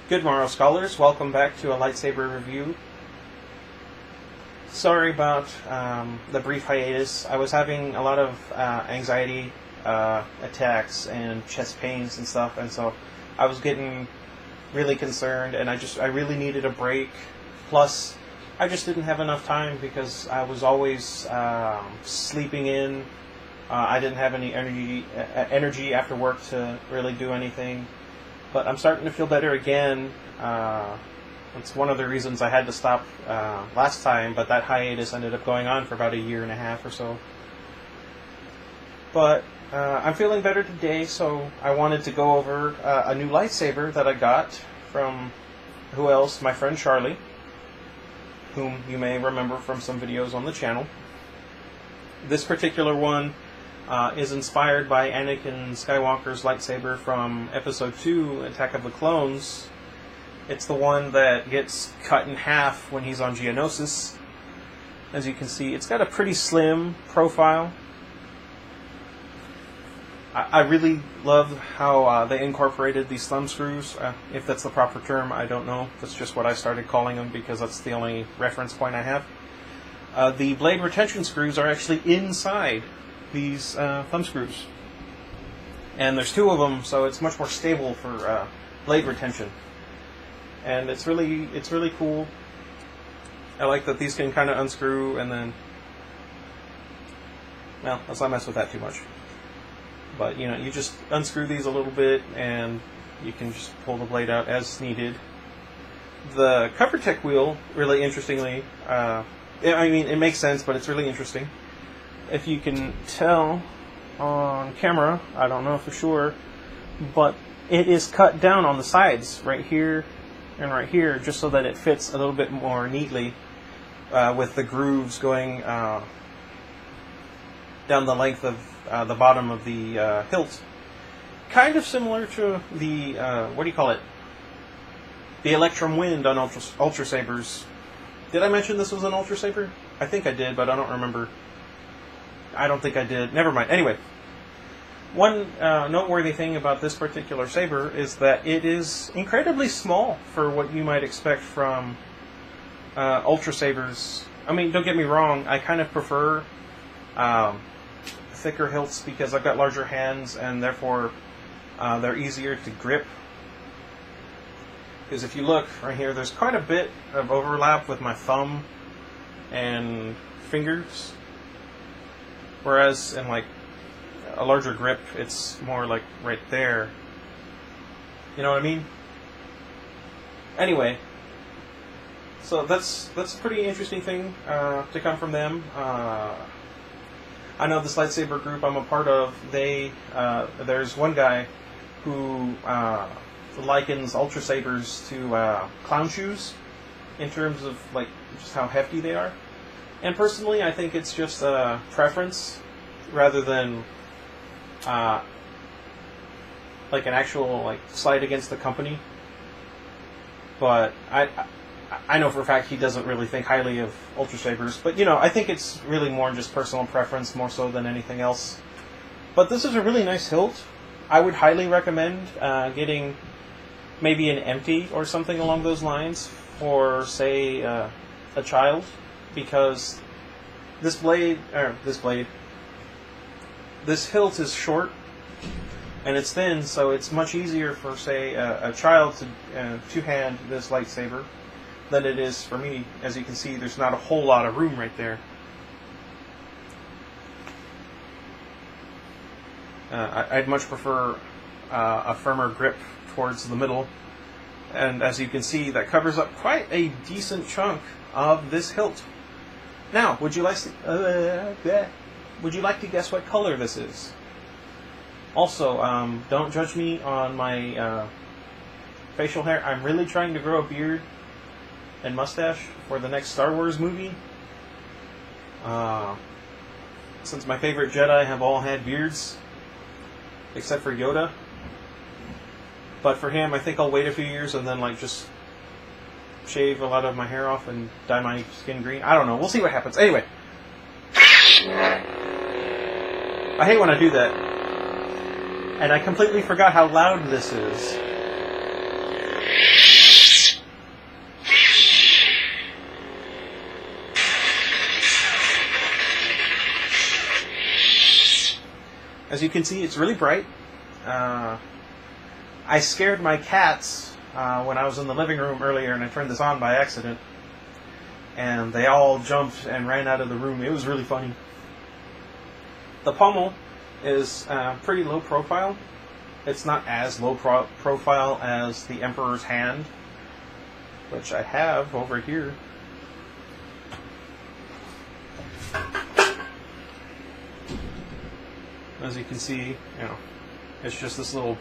Good morrow, scholars. Welcome back to a lightsaber review. Sorry about the brief hiatus. I was having a lot of anxiety attacks and chest pains and stuff, and so I was getting really concerned, and I really needed a break. Plus, I just didn't have enough time because I was always sleeping in. I didn't have any energy after work to really do anything. But I'm starting to feel better again. It's one of the reasons I had to stop last time, but that hiatus ended up going on for about a year and a half or so. But I'm feeling better today, so I wanted to go over a new lightsaber that I got from, who else? My friend Charlie, whom you may remember from some videos on the channel. This particular one is inspired by Anakin Skywalker's lightsaber from Episode 2, Attack of the Clones. It's the one that gets cut in half when he's on Geonosis. As you can see, it's got a pretty slim profile. I really love how they incorporated these thumb screws. If that's the proper term, I don't know. That's just what I started calling them because that's the only reference point I have. The blade retention screws are actually inside these thumb screws, and there's two of them, so it's much more stable for blade retention, and it's really cool. I like that these can kind of unscrew, and then, well, let's not mess with that too much, but you just unscrew these a little bit and you can just pull the blade out as needed. The cover tech wheel, really interestingly, it makes sense, but it's really interesting. If you can tell on camera, I don't know for sure, but it is cut down on the sides, right here and right here, just so that it fits a little bit more neatly, with the grooves going down the length of the bottom of the hilt. Kind of similar to the, the Electrum Wind on Ultrasabers. Did I mention this was an Ultrasaber? I think I did, but I don't remember. I don't think I did. Never mind. Anyway, one noteworthy thing about this particular saber is that it is incredibly small for what you might expect from Ultrasabers. I mean, don't get me wrong, I kind of prefer thicker hilts because I've got larger hands and therefore they're easier to grip. Because if you look right here, there's quite a bit of overlap with my thumb and fingers. Whereas in like a larger grip, it's more like right there. You know what I mean? Anyway, so that's a pretty interesting thing to come from them. I know this lightsaber group I'm a part of. There's one guy who likens Ultrasabers to clown shoes in terms of like just how hefty they are. And personally, I think it's just a preference rather than like an actual slight against the company. But I know for a fact he doesn't really think highly of Ultrasabers. But I think it's really more just personal preference more so than anything else. But this is a really nice hilt. I would highly recommend getting maybe an empty or something along those lines for, say, a child. Because this hilt is short and it's thin, so it's much easier for, say, a child to two-hand this lightsaber than it is for me. As you can see, there's not a whole lot of room right there. I'd much prefer a firmer grip towards the middle, and as you can see, that covers up quite a decent chunk of this hilt. Now, would you like to guess what color this is? Also, don't judge me on my facial hair. I'm really trying to grow a beard and mustache for the next Star Wars movie. Since my favorite Jedi have all had beards, except for Yoda. But for him, I think I'll wait a few years and then just shave a lot of my hair off and dye my skin green. I don't know. We'll see what happens. Anyway. I hate when I do that. And I completely forgot how loud this is. As you can see, it's really bright. I scared my cats when I was in the living room earlier, and I turned this on by accident. And they all jumped and ran out of the room. It was really funny. The pommel is pretty low profile. It's not as low profile as the Emperor's Hand, which I have over here. As you can see, it's just this little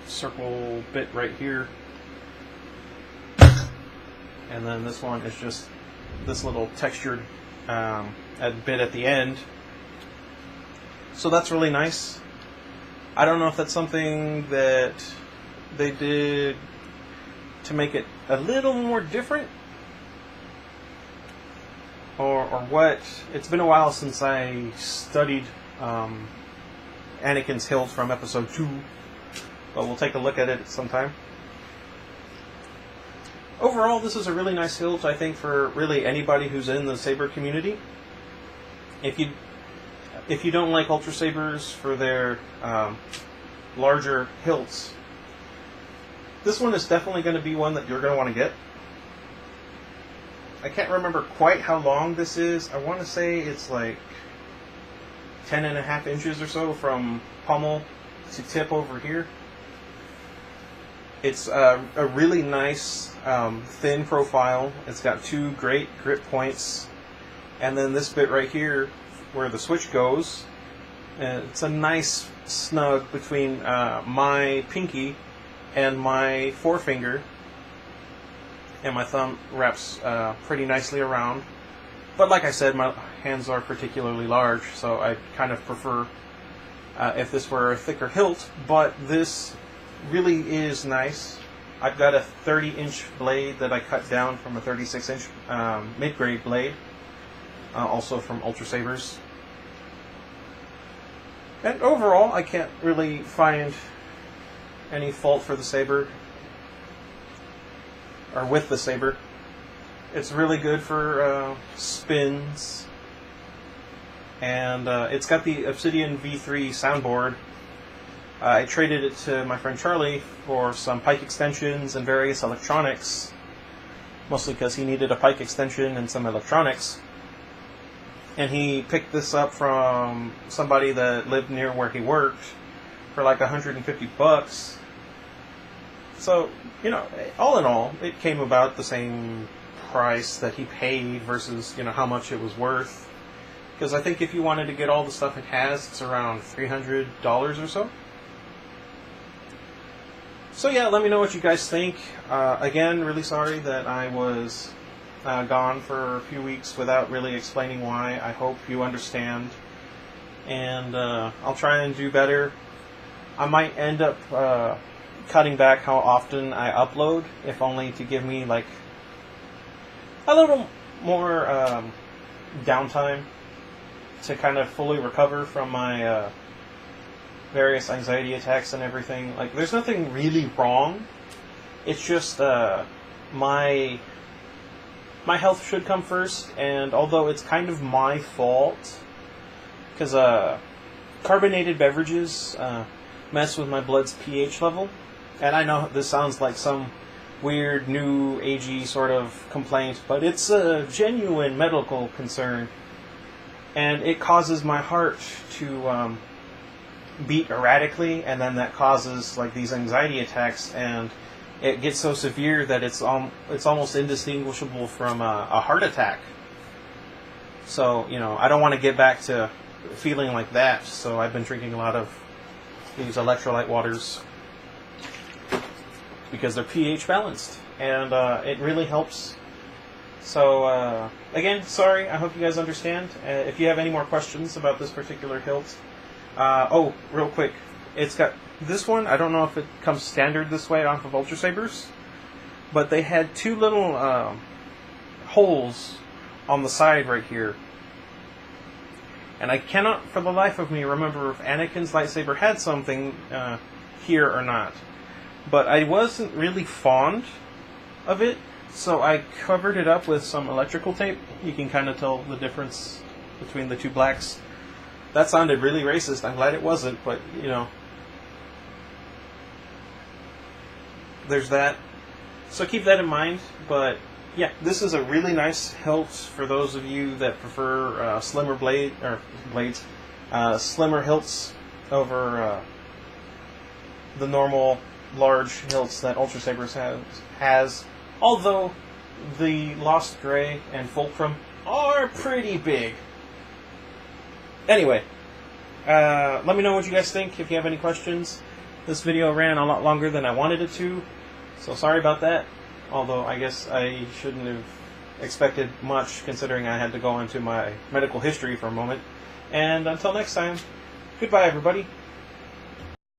circle bit right here. And then this one is just this little textured bit at the end. So that's really nice. I don't know if that's something that they did to make it a little more different, or what. It's been a while since I studied Anakin's hilt from episode 2, but we'll take a look at it sometime. Overall, this is a really nice hilt, I think, for really anybody who's in the saber community. If you don't like Ultrasabers for their larger hilts, this one is definitely going to be one that you're going to want to get. I can't remember quite how long this is. I want to say it's like 10.5 inches or so from pommel to tip over here. It's a really nice thin profile. It's got 2 great grip points, and then this bit right here where the switch goes, it's a nice snug between my pinky and my forefinger, and my thumb wraps pretty nicely around. But like I said, my hands are particularly large, so I kind of prefer if this were a thicker hilt, but this really is nice. I've got a 30-inch blade that I cut down from a 36-inch mid-grade blade, also from Ultrasabers. And overall, I can't really find any fault for the saber, or with the saber. It's really good for spins, and it's got the Obsidian V3 soundboard. I traded it to my friend Charlie for some pike extensions and various electronics, mostly because he needed a pike extension and some electronics. And he picked this up from somebody that lived near where he worked for like $150. So, all in all, it came about the same price that he paid versus, how much it was worth. Because I think if you wanted to get all the stuff it has, it's around $300 or so. So yeah, let me know what you guys think. Again, really sorry that I was gone for a few weeks without really explaining why. I hope you understand. And I'll try and do better. I might end up cutting back how often I upload, if only to give me like a little more downtime to kind of fully recover from my various anxiety attacks and everything. Like, there's nothing really wrong. It's just my health should come first, and although it's kind of my fault, because carbonated beverages mess with my blood's pH level, and I know this sounds like some weird new agey sort of complaint, but it's a genuine medical concern, and it causes my heart to beat erratically, and then that causes like these anxiety attacks, and it gets so severe that it's almost indistinguishable from a heart attack. So I don't want to get back to feeling like that. So I've been drinking a lot of these electrolyte waters because they're pH balanced, and it really helps. So again, sorry. I hope you guys understand. If you have any more questions about this particular hilt. Real quick, it's got this one. I don't know if it comes standard this way off of Ultrasabers, but they had 2 little holes on the side right here, and I cannot for the life of me remember if Anakin's lightsaber had something here or not, but I wasn't really fond of it, so I covered it up with some electrical tape. You can kind of tell the difference between the 2 blacks. That sounded really racist. I'm glad it wasn't, but, you know. There's that. So keep that in mind, but yeah, this is a really nice hilt for those of you that prefer slimmer blades, slimmer hilts over the normal large hilts that Ultrasabers has. Although the Lost Grey and Fulcrum are pretty big. Anyway, let me know what you guys think if you have any questions. This video ran a lot longer than I wanted it to, so sorry about that. Although I guess I shouldn't have expected much, considering I had to go into my medical history for a moment. And until next time, goodbye everybody.